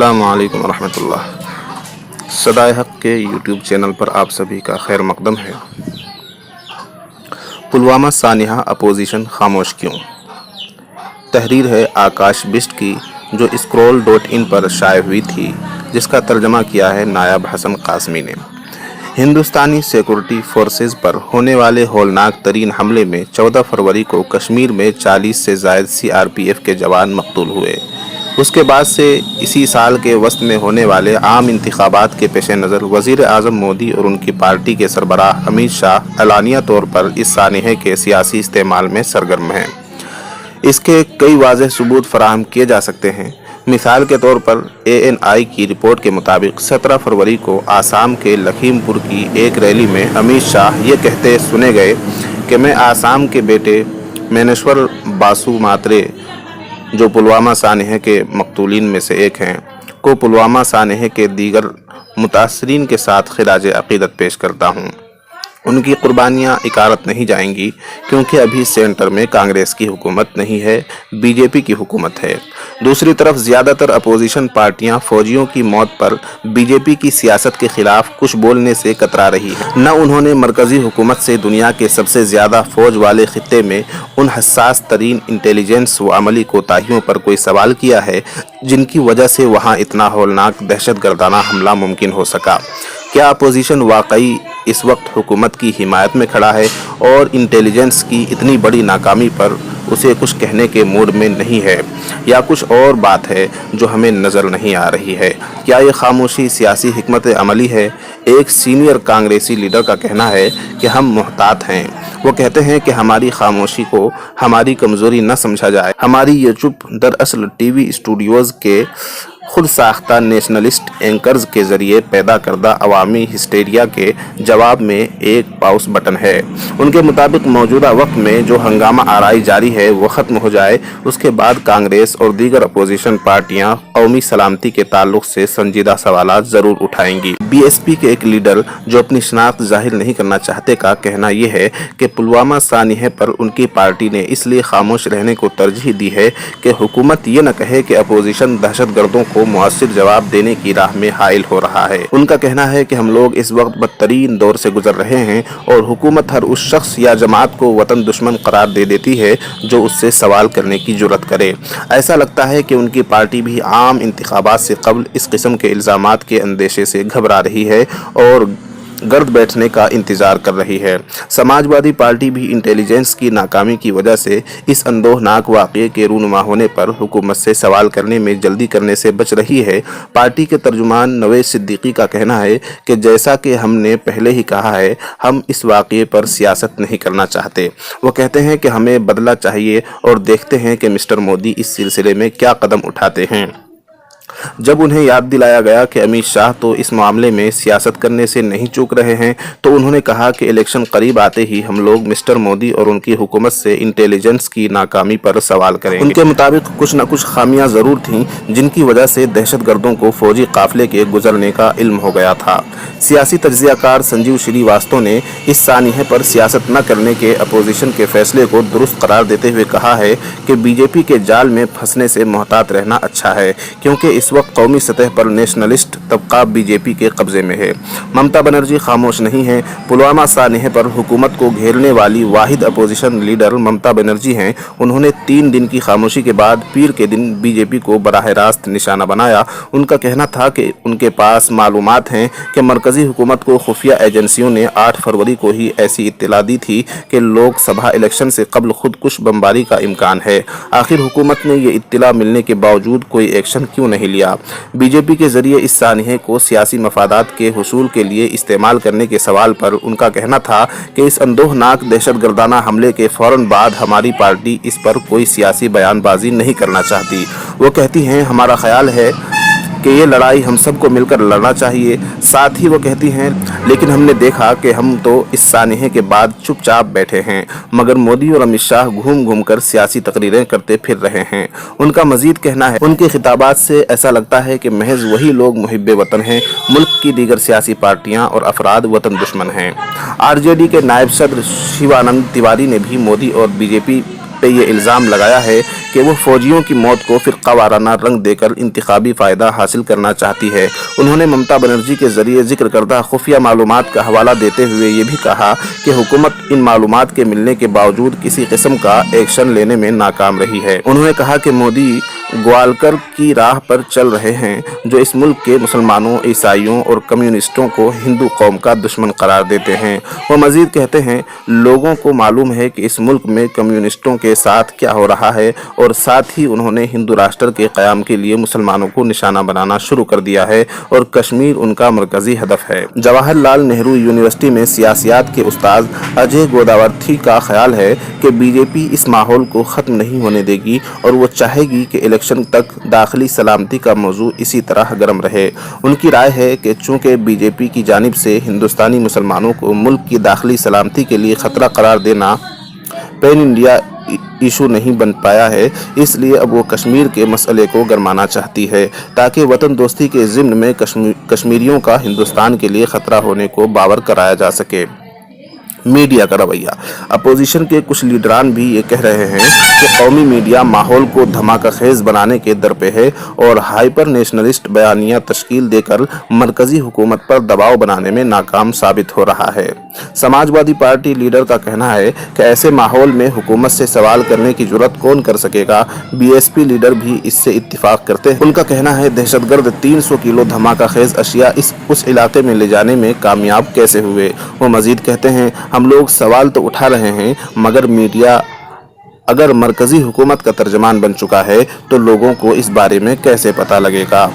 السلام علیکم ورحمۃ اللہ۔ صدائے حق کے یوٹیوب چینل پر آپ سبھی کا خیر مقدم ہے۔ پلوامہ سانحہ اپوزیشن خاموش کیوں؟ تحریر ہے آکاش بسٹ کی، جو scroll.in پر شائع ہوئی تھی، جس کا ترجمہ کیا ہے نائب حسن قاسمی نے۔ ہندوستانی سیکورٹی فورسز پر ہونے والے ہولناک ترین حملے میں 14 فروری کو کشمیر میں 40 سے زائد CRPF کے جوان مقتول ہوئے۔ اس کے بعد سے اسی سال کے وسط میں ہونے والے عام انتخابات کے پیش نظر وزیر اعظم مودی اور ان کی پارٹی کے سربراہ امیت شاہ اعلانیہ طور پر اس سانحے کے سیاسی استعمال میں سرگرم ہیں۔ اس کے کئی واضح ثبوت فراہم کیے جا سکتے ہیں۔ مثال کے طور پر ANI کی رپورٹ کے مطابق 17 فروری کو آسام کے لکھیم پور کی ایک ریلی میں امیت شاہ یہ کہتے سنے گئے کہ میں آسام کے بیٹے مینیشور باسو ماترے، جو پلوامہ سانحے کے مقتولین میں سے ایک ہیں، کو پلوامہ سانحے کے دیگر متاثرین کے ساتھ خراج عقیدت پیش کرتا ہوں۔ ان کی قربانیاں اکارت نہیں جائیں گی، کیونکہ ابھی سینٹر میں کانگریس کی حکومت نہیں ہے، BJP کی حکومت ہے۔ دوسری طرف زیادہ تر اپوزیشن پارٹیاں فوجیوں کی موت پر BJP کی سیاست کے خلاف کچھ بولنے سے کترا رہی ہیں۔ نہ انہوں نے مرکزی حکومت سے دنیا کے سب سے زیادہ فوج والے خطے میں ان حساس ترین انٹیلیجنس و عملی کوتاہیوں پر کوئی سوال کیا ہے جن کی وجہ سے وہاں اتنا ہولناک دہشت گردانہ حملہ ممکن ہو سکا۔ کیا اپوزیشن واقعی اس وقت حکومت کی حمایت میں کھڑا ہے اور انٹیلیجنس کی اتنی بڑی ناکامی پر اسے کچھ کہنے کے موڈ میں نہیں ہے، یا کچھ اور بات ہے جو ہمیں نظر نہیں آ رہی ہے؟ کیا یہ خاموشی سیاسی حکمت عملی ہے؟ ایک سینئر کانگریسی لیڈر کا کہنا ہے کہ ہم محتاط ہیں۔ وہ کہتے ہیں کہ ہماری خاموشی کو ہماری کمزوری نہ سمجھا جائے۔ ہماری یہ چپ دراصل TV اسٹوڈیوز کے خود ساختہ نیشنلسٹ اینکرز کے ذریعے پیدا کردہ عوامی ہسٹیریا کے جواب میں ایک پاؤس بٹن ہے۔ ان کے مطابق موجودہ وقت میں جو ہنگامہ آرائی جاری ہے وہ ختم ہو جائے، اس کے بعد کانگریس اور دیگر اپوزیشن پارٹیاں قومی سلامتی کے تعلق سے سنجیدہ سوالات ضرور اٹھائیں گی۔ BSP کے ایک لیڈر جو اپنی شناخت ظاہر نہیں کرنا چاہتے کا کہنا یہ ہے کہ پلوامہ سانحے پر ان کی پارٹی نے اس لیے خاموش رہنے کو ترجیح دی ہے کہ حکومت یہ نہ کہے کہ اپوزیشن دہشت گردوں کو مؤثر جواب دینے کی راہ میں حائل ہو رہا ہے۔ ان کا کہنا ہے کہ ہم لوگ اس وقت بدترین دور سے گزر رہے ہیں اور حکومت ہر اس شخص یا جماعت کو وطن دشمن قرار دے دیتی ہے جو اس سے سوال کرنے کی جرات کرے۔ ایسا لگتا ہے کہ ان کی پارٹی بھی عام انتخابات سے قبل اس قسم کے الزامات کے اندیشے سے گھبرا رہی ہے اور گرد بیٹھنے کا انتظار کر رہی ہے۔ سماج وادی پارٹی بھی انٹیلیجنس کی ناکامی کی وجہ سے اس اندوہناک واقعے کے رونما ہونے پر حکومت سے سوال کرنے میں جلدی کرنے سے بچ رہی ہے۔ پارٹی کے ترجمان نوید صدیقی کا کہنا ہے کہ جیسا کہ ہم نے پہلے ہی کہا ہے، ہم اس واقعے پر سیاست نہیں کرنا چاہتے۔ وہ کہتے ہیں کہ ہمیں بدلہ چاہیے اور دیکھتے ہیں کہ مسٹر مودی اس سلسلے میں کیا قدم اٹھاتے ہیں۔ جب انہیں یاد دلایا گیا کہ امیت شاہ تو اس معاملے میں سیاست کرنے سے نہیں چوک رہے ہیں، تو انہوں نے کہا کہ الیکشن قریب آتے ہی ہم لوگ مسٹر مودی اور ان کی حکومت سے انٹیلیجنس کی ناکامی پر سوال کریں گے۔ ان کے مطابق کچھ نہ کچھ خامیاں ضرور تھیں جن کی وجہ سے دہشت گردوں کو فوجی قافلے کے گزرنے کا علم ہو گیا تھا۔ سیاسی تجزیہ کار سنجیو شری واستو نے اس سانحے پر سیاست نہ کرنے کے اپوزیشن کے فیصلے کو درست قرار دیتے ہوئے کہا ہے کہ BJP کے جال میں پھنسنے سے محتاط رہنا اچھا ہے، کیونکہ اس وقت قومی سطح پر نیشنلسٹ طبقہ BJP کے قبضے میں ہے۔ ممتا بنرجی خاموش نہیں ہیں۔ پلوامہ سانحے پر حکومت کو گھیرنے والی واحد اپوزیشن لیڈر ممتا بنرجی ہیں۔ انہوں نے 3 دن کی خاموشی کے بعد پیر کے دن BJP کو براہ راست نشانہ بنایا۔ ان کا کہنا تھا کہ ان کے پاس معلومات ہیں کہ مرکزی حکومت کو خفیہ ایجنسیوں نے 8 فروری کو ہی ایسی اطلاع دی تھی کہ لوک سبھا الیکشن سے قبل خودکش بمباری کا امکان ہے۔ آخر حکومت نے یہ اطلاع ملنے کے باوجود کوئی ایکشن کیوں نہیں لیا؟ BJP کے ذریعے اس سانحے کو سیاسی مفادات کے حصول کے لیے استعمال کرنے کے سوال پر ان کا کہنا تھا کہ اس اندوہناک دہشت گردانہ حملے کے فوراً بعد ہماری پارٹی اس پر کوئی سیاسی بیان بازی نہیں کرنا چاہتی۔ وہ کہتی ہیں، ہمارا خیال ہے کہ یہ لڑائی ہم سب کو مل کر لڑنا چاہیے۔ ساتھ ہی وہ کہتی ہیں، لیکن ہم نے دیکھا کہ ہم تو اس سانحے کے بعد چپ چاپ بیٹھے ہیں، مگر مودی اور امیت شاہ گھوم گھوم کر سیاسی تقریریں کرتے پھر رہے ہیں۔ ان کا مزید کہنا ہے، ان کے خطابات سے ایسا لگتا ہے کہ محض وہی لوگ محب وطن ہیں، ملک کی دیگر سیاسی پارٹیاں اور افراد وطن دشمن ہیں۔ RJD کے نائب صدر شیوانند تیواری نے بھی مودی اور BJP پہ یہ الزام لگایا ہے کہ وہ فوجیوں کی موت کو فرقہ وارانہ رنگ دے کر انتخابی فائدہ حاصل کرنا چاہتی ہے۔ انہوں نے ممتا بنرجی کے ذریعے ذکر کردہ خفیہ معلومات کا حوالہ دیتے ہوئے یہ بھی کہا کہ حکومت ان معلومات کے ملنے کے باوجود کسی قسم کا ایکشن لینے میں ناکام رہی ہے۔ انہوں نے کہا کہ مودی گوالکر کی راہ پر چل رہے ہیں، جو اس ملک کے مسلمانوں، عیسائیوں اور کمیونسٹوں کو ہندو قوم کا دشمن قرار دیتے ہیں۔ وہ مزید کہتے ہیں، لوگوں کو معلوم ہے کہ اس ملک میں کمیونسٹوں کے ساتھ کیا ہو رہا ہے، اور ساتھ ہی انہوں نے ہندو راشٹر کے قیام کے لیے مسلمانوں کو نشانہ بنانا شروع کر دیا ہے اور کشمیر ان کا مرکزی ہدف ہے۔ جواہر لال نہرو یونیورسٹی میں سیاسیات کے استاد اجے گوداورتھی کا خیال ہے کہ بی جے پی اس ماحول کو ختم نہیں ہونے دے گی اور وہ چاہے گی کہ الیکشن تک داخلی سلامتی کا موضوع اسی طرح گرم رہے۔ ان کی رائے ہے کہ چونکہ بی جے پی کی جانب سے ہندوستانی مسلمانوں کو ملک کی داخلی سلامتی کے لیے خطرہ قرار دینا پین انڈیا ایشو نہیں بن پایا ہے، اس لیے اب وہ کشمیر کے مسئلے کو گرمانا چاہتی ہے تاکہ وطن دوستی کے ضمن میں کشمیریوں کا ہندوستان کے لیے خطرہ ہونے کو باور کرایا جا سکے۔ میڈیا کا رویہ۔ اپوزیشن کے کچھ لیڈران بھی یہ کہہ رہے ہیں کہ قومی میڈیا ماحول کو دھماکہ خیز بنانے کے درپے ہے اور ہائپر نیشنلسٹ بیانیہ تشکیل دے کر مرکزی حکومت پر دباؤ بنانے میں ناکام ثابت ہو رہا ہے۔ سماجوادی پارٹی لیڈر کا کہنا ہے کہ ایسے ماحول میں حکومت سے سوال کرنے کی جرات کون کر سکے گا۔ بی ایس پی لیڈر بھی اس سے اتفاق کرتے ہیں۔ ان کا کہنا ہے، دہشت گرد 300 کلو دھماکہ خیز اشیاء اس علاقے میں لے جانے میں کامیاب کیسے ہوئے۔ وہ مزید کہتے ہیں، ہم لوگ سوال تو اٹھا رہے ہیں، مگر میڈیا اگر مرکزی حکومت کا ترجمان بن چکا ہے تو لوگوں کو اس بارے میں کیسے پتہ لگے گا۔